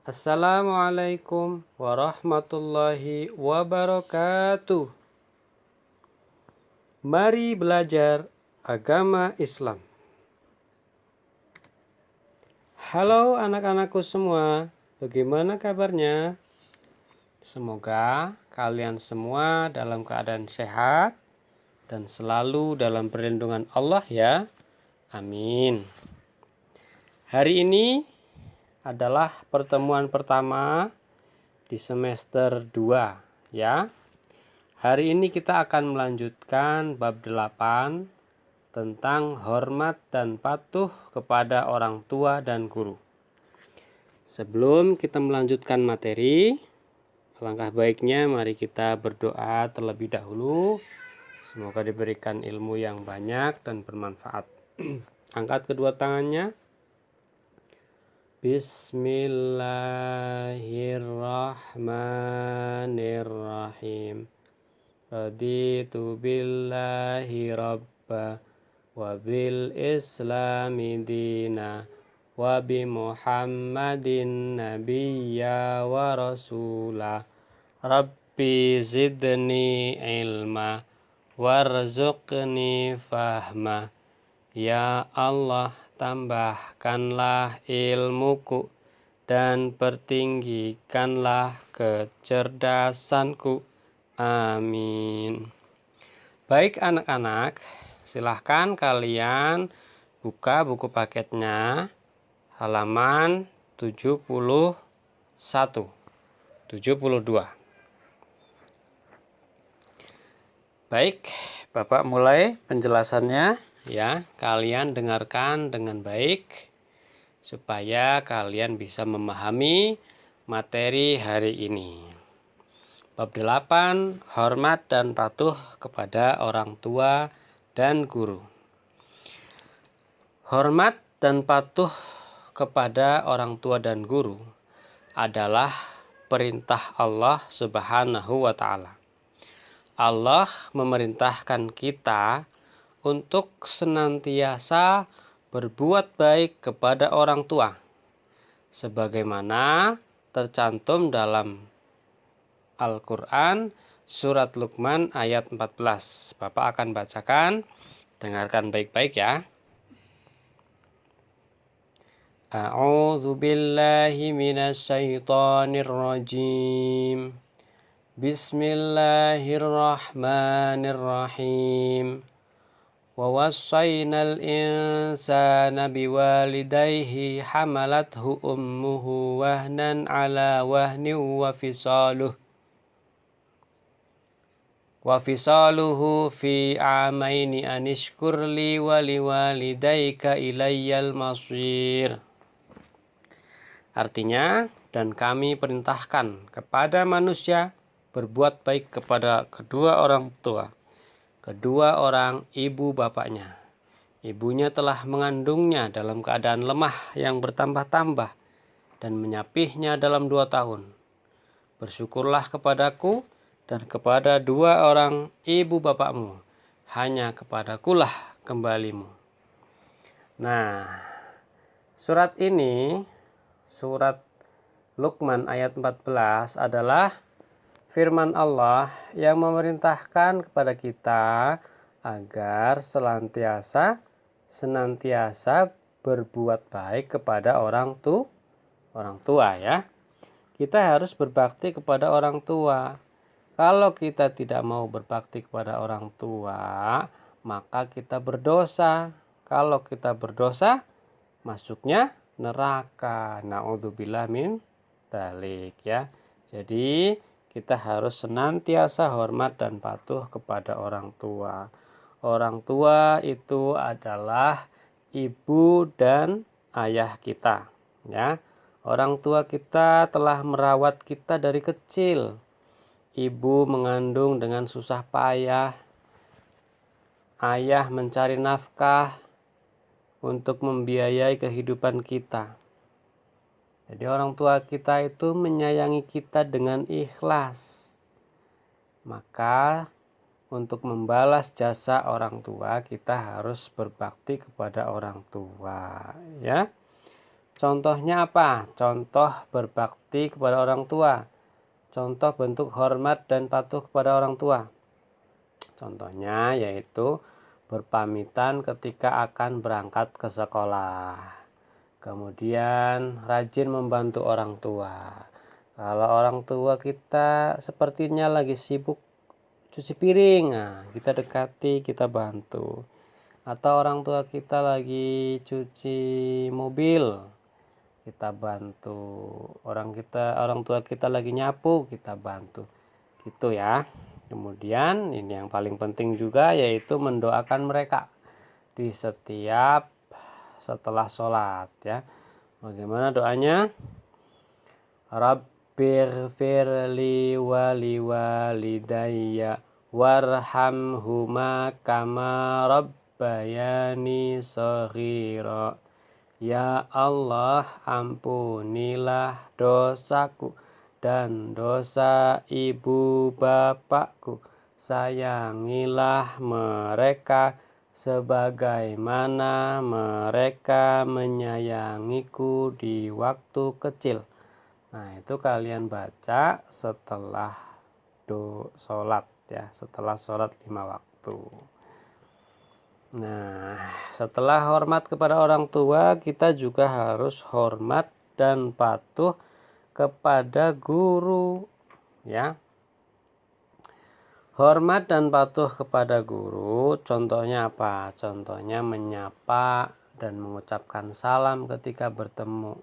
Assalamualaikum warahmatullahi wabarakatuh. Mari belajar agama Islam. Halo anak-anakku semua, bagaimana kabarnya? Semoga kalian semua dalam keadaan sehat dan selalu dalam perlindungan Allah ya. Amin. Hari ini adalah pertemuan pertama di semester 2 ya. Hari ini kita akan melanjutkan bab 8 tentang hormat dan patuh kepada orang tua dan guru. Sebelum kita melanjutkan materi, alangkah baiknya mari kita berdoa terlebih dahulu. Semoga diberikan ilmu yang banyak dan bermanfaat. Angkat kedua tangannya. Bismillahirrahmanirrahim. Raditu billahi rabba wa bil islami dina wa bi muhammadin nabiyya wa rasula. Rabbi zidni ilma warzuqni fahma. Ya Allah, tambahkanlah ilmuku dan pertinggikanlah kecerdasanku. Amin. Baik anak-anak, silahkan kalian buka buku paketnya halaman 71, 72. Baik, Bapak mulai penjelasannya ya. Kalian dengarkan dengan baik supaya kalian bisa memahami materi hari ini. Bab 8, hormat dan patuh kepada orang tua dan guru. Hormat dan patuh kepada orang tua dan guru adalah perintah Allah Subhanahu wa ta'ala. Allah memerintahkan kita untuk senantiasa berbuat baik kepada orang tua, sebagaimana tercantum dalam Al-Quran surat Luqman ayat 14. Bapak akan bacakan, dengarkan baik-baik ya. A'udzu billahi minasyaitonir rajim. Bismillahirrahmanirrahim. Wa wassaynal insana biwalidayhi hamalathu ummuhu wahnan ala wahnin wa fisaluhu fi amaini anishkurli wa liwalidayka ilayyal masir. Artinya, dan kami perintahkan kepada manusia berbuat baik kepada kedua orang tua, kedua orang ibu bapaknya. Ibunya telah mengandungnya dalam keadaan lemah yang bertambah-tambah dan menyapihnya dalam 2 tahun. Bersyukurlah kepadaku dan kepada dua orang ibu bapakmu, hanya kepadakulah kembalimu. Nah, surat ini, surat Luqman ayat 14 adalah firman Allah yang memerintahkan kepada kita agar senantiasa berbuat baik kepada orang tua ya. Kita harus berbakti kepada orang tua. Kalau kita tidak mau berbakti kepada orang tua, maka kita berdosa. Kalau kita berdosa, masuknya neraka. Na'udzubillah min dzalik ya. Jadi kita harus senantiasa hormat dan patuh kepada orang tua. Orang tua itu adalah ibu dan ayah kita, ya. Orang tua kita telah merawat kita dari kecil. Ibu mengandung dengan susah payah. Ayah mencari nafkah untuk membiayai kehidupan kita. Jadi orang tua kita itu menyayangi kita dengan ikhlas. Maka untuk membalas jasa orang tua kita harus berbakti kepada orang tua ya. Contohnya apa? Contoh berbakti kepada orang tua. Contoh bentuk hormat dan patuh kepada orang tua. Contohnya yaitu berpamitan ketika akan berangkat ke sekolah. Kemudian rajin membantu orang tua. Kalau orang tua kita sepertinya lagi sibuk cuci piring, nah kita dekati, kita bantu. Atau orang tua kita lagi cuci mobil, kita bantu. Orang tua kita lagi nyapu, kita bantu. Gitu ya. Kemudian ini yang paling penting juga yaitu mendoakan mereka di setiap setelah sholat ya. Bagaimana doanya? Rabbighfirli waliwalidayya warhamhuma kama rabbayani shaghira. Ya Allah, ampunilah dosaku dan dosa ibu bapakku. Sayangilah mereka sebagaimana mereka menyayangiku di waktu kecil. Nah, itu kalian baca setelah sholat ya, setelah sholat 5 waktu. Nah, setelah hormat kepada orang tua, kita juga harus hormat dan patuh kepada guru ya. Hormat dan patuh kepada guru, contohnya apa? Contohnya menyapa dan mengucapkan salam ketika bertemu.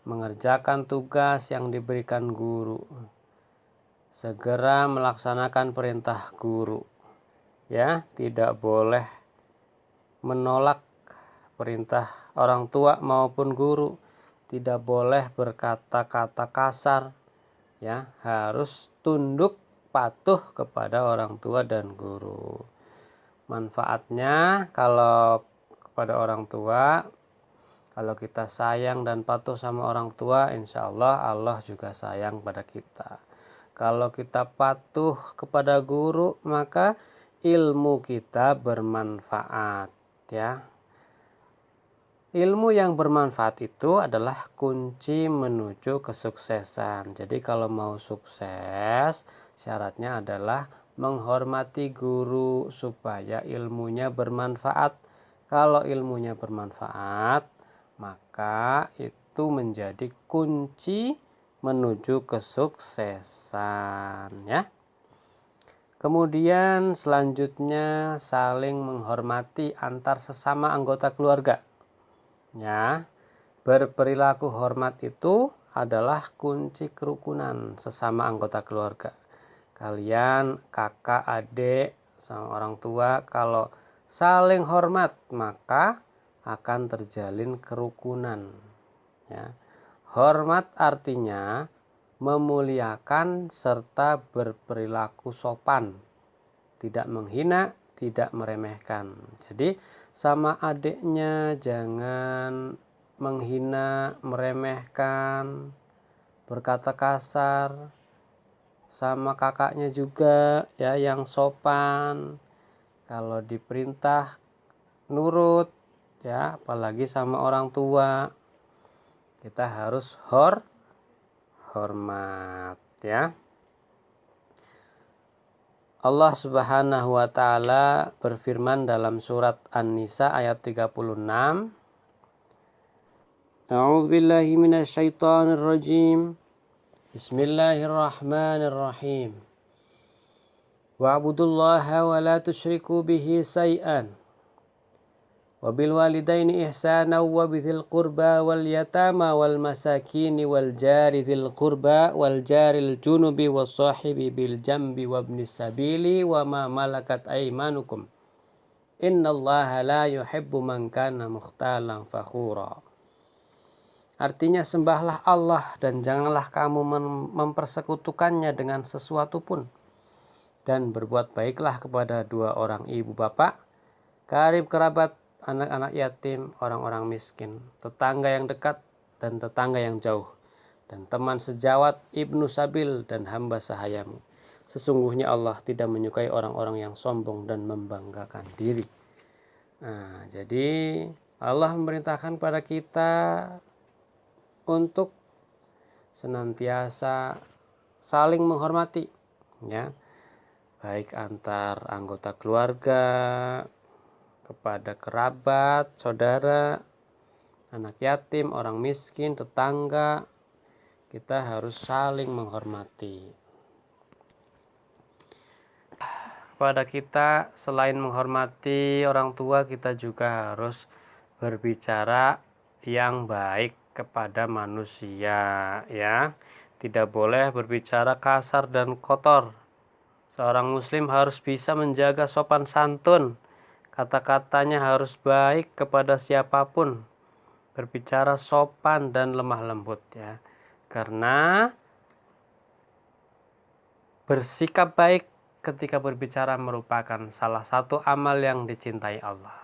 Mengerjakan tugas yang diberikan guru. Segera melaksanakan perintah guru. Ya, tidak boleh menolak perintah orang tua maupun guru. Tidak boleh berkata-kata kasar. Ya, harus tunduk patuh kepada orang tua dan guru. Manfaatnya kalau kepada orang tua, kalau kita sayang dan patuh sama orang tua, insya Allah Allah juga sayang pada kita. Kalau kita patuh kepada guru, maka ilmu kita bermanfaat ya. Ilmu yang bermanfaat itu adalah kunci menuju kesuksesan. Jadi kalau mau sukses, syaratnya adalah menghormati guru supaya ilmunya bermanfaat. Kalau ilmunya bermanfaat, maka itu menjadi kunci menuju kesuksesan ya. Kemudian selanjutnya saling menghormati antar sesama anggota keluarga. Ya, berperilaku hormat itu adalah kunci kerukunan sesama anggota keluarga. Kalian kakak, adik, sama orang tua kalau saling hormat maka akan terjalin kerukunan. Ya. Hormat artinya memuliakan serta berperilaku sopan, tidak menghina, tidak meremehkan. Jadi sama adiknya jangan menghina, meremehkan, berkata kasar. Sama kakaknya juga ya yang sopan. Kalau diperintah nurut ya, apalagi sama orang tua. Kita harus hormat ya. Allah Subhanahu wa taala berfirman dalam surat An-Nisa ayat 36. A'udzubillahi minasyaitonir rajim. Bismillahirrahmanirrahim. Wa'budullaha wa la tusyriku bihi syai'an. Wabil walidaini ihsana wa bidhil qurba wal yatama wal masakini wal jari dhil qurba wal jaril junubi was sahibi bil jambi wabnis sabili wa ma malakat aymanukum. Innallaha la yuhibbu man kana mukhtalan fakhura. Artinya sembahlah Allah dan janganlah kamu mempersekutukannya dengan sesuatu pun. Dan berbuat baiklah kepada dua orang ibu bapak, karib kerabat, anak-anak yatim, orang-orang miskin, tetangga yang dekat dan tetangga yang jauh, dan teman sejawat, ibnu sabil dan hamba sahayamu. Sesungguhnya Allah tidak menyukai orang-orang yang sombong dan membanggakan diri. Nah, jadi Allah memerintahkan pada kita untuk senantiasa saling menghormati, ya, baik antar anggota keluarga, kepada kerabat, saudara, anak yatim, orang miskin, tetangga. Kita harus saling menghormati. Kepada kita, selain menghormati orang tua, kita juga harus berbicara yang baik kepada manusia, ya. Tidak boleh berbicara kasar dan kotor. Seorang muslim harus bisa menjaga sopan santun. Kata-katanya harus baik kepada siapapun. Berbicara sopan dan lemah lembut, ya. Karena bersikap baik ketika berbicara merupakan salah satu amal yang dicintai Allah.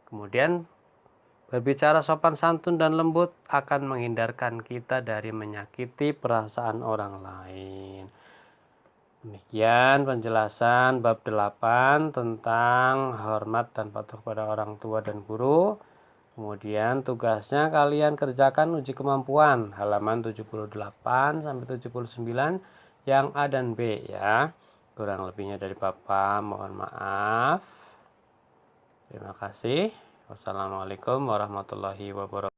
Kemudian berbicara sopan santun dan lembut akan menghindarkan kita dari menyakiti perasaan orang lain. Demikian penjelasan bab 8 tentang hormat dan patuh pada orang tua dan guru. Kemudian tugasnya kalian kerjakan uji kemampuan halaman 78 sampai 79 yang A dan B, ya. Kurang lebihnya dari Bapak mohon maaf. Terima kasih. Wassalamualaikum warahmatullahi wabarakatuh.